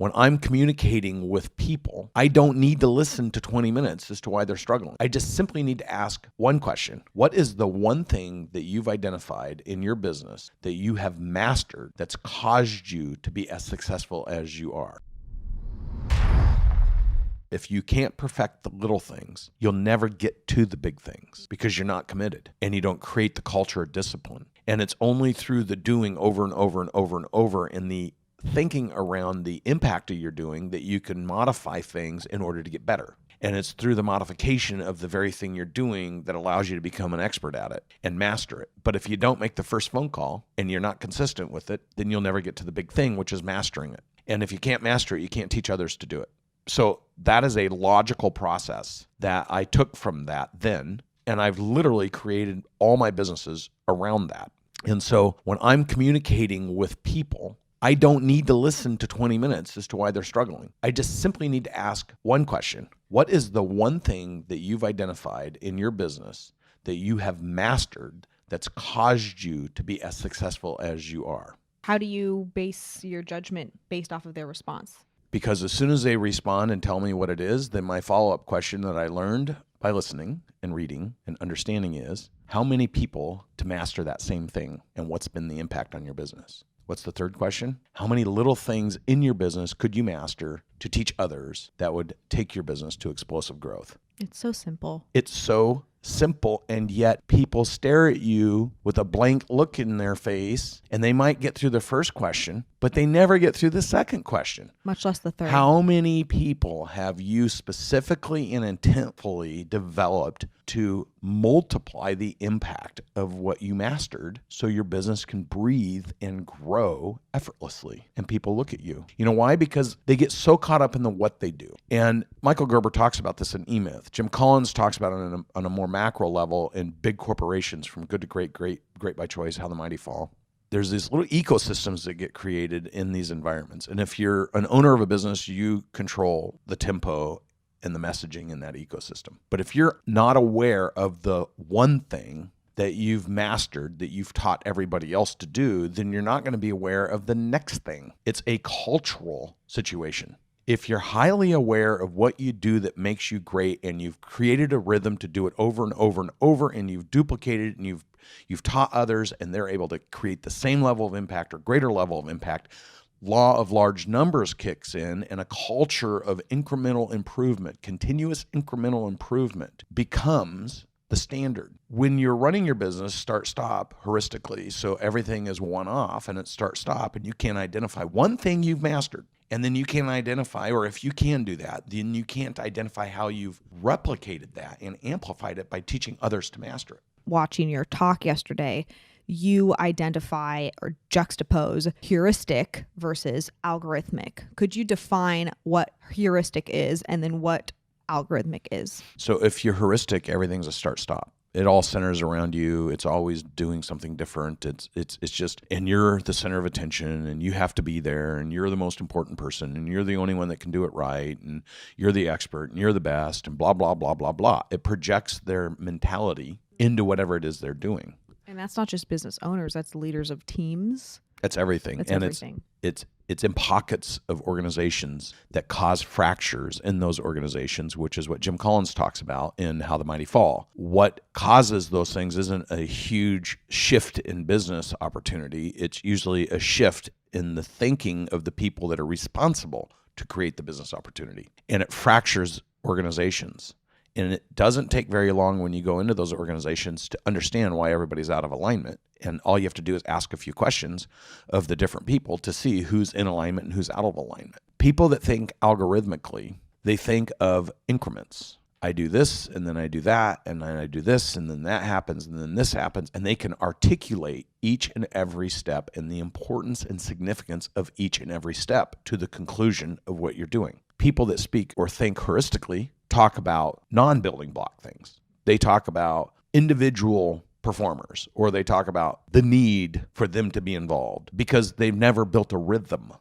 when I'm communicating with people, I don't need to listen to 20 minutes as to why they're struggling. I just simply need to ask one question. What is the one thing that you've identified in your business that you have mastered that's caused you to be as successful as you are? If you can't perfect the little things, you'll never get to the big things because you're not committed and you don't create the culture of discipline. And it's only through the doing over and over and over and over and the thinking around the impact of your doing that you can modify things in order to get better. And it's through the modification of the very thing you're doing that allows you to become an expert at it and master it. But if you don't make the first phone call and you're not consistent with it, then you'll never get to the big thing, which is mastering it. And if you can't master it, you can't teach others to do it. So that is a logical process that I took from that then, and I've literally created all my businesses around that. And so when I'm communicating with people, I don't need to listen to 20 minutes as to why they're struggling. I just simply need to ask one question. What is the one thing that you've identified in your business that you have mastered that's caused you to be as successful as you are? How do you base your judgment based off of their response? Because as soon as they respond and tell me what it is, then my follow-up question that I learned by listening and reading and understanding is, how many people to master that same thing and what's been the impact on your business? What's the third question? How many little things in your business could you master to teach others that would take your business to explosive growth? It's so simple. It's so simple, and yet people stare at you with a blank look in their face, and they might get through the first question, but they never get through the second question. Much less the third. How many people have you specifically and intentfully developed to multiply the impact of what you mastered so your business can breathe and grow effortlessly and people look at you? You know why? Because they get so caught up in the what they do. And Michael Gerber talks about this in E-Myth. Jim Collins talks about it on a more macro level in big corporations, from good to great, great by choice, how the mighty fall. There's these little ecosystems that get created in these environments. And if you're an owner of a business, you control the tempo and the messaging in that ecosystem. But if you're not aware of the one thing that you've mastered, that you've taught everybody else to do, then you're not going to be aware of the next thing. It's a cultural situation. If you're highly aware of what you do that makes you great, and you've created a rhythm to do it over and over and over, and you've duplicated it, and you've taught others, and they're able to create the same level of impact or greater level of impact, law of large numbers kicks in, and a culture of incremental improvement, continuous incremental improvement becomes the standard. When you're running your business start-stop heuristically, so everything is one-off and it's start-stop, and you can't identify one thing you've mastered, and then you can't identify, or if you can do that, then you can't identify how you've replicated that and amplified it by teaching others to master it. Watching your talk yesterday, you identify or juxtapose heuristic versus algorithmic. Could you define what heuristic is and then what algorithmic is? So if you're heuristic, everything's a start-stop. It all centers around you. It's always doing something different. It's just, and you're the center of attention, and you have to be there, and you're the most important person, and you're the only one that can do it right, and you're the expert, and you're the best, and blah, blah, blah, blah, blah. It projects their mentality into whatever it is they're doing. And that's not just business owners, that's leaders of teams. That's everything. That's and everything. It's in pockets of organizations that cause fractures in those organizations, which is what Jim Collins talks about in How the Mighty Fall. What causes those things isn't a huge shift in business opportunity. It's usually a shift in the thinking of the people that are responsible to create the business opportunity. And it fractures organizations. And it doesn't take very long when you go into those organizations to understand why everybody's out of alignment. And all you have to do is ask a few questions of the different people to see who's in alignment and who's out of alignment. People that think algorithmically, they think of increments. I do this, and then I do that, and then I do this, and then that happens, and then this happens. And they can articulate each and every step and the importance and significance of each and every step to the conclusion of what you're doing. People that speak or think heuristically talk about non-building block things. They talk about individual performers, or they talk about the need for them to be involved because they've never built a rhythm.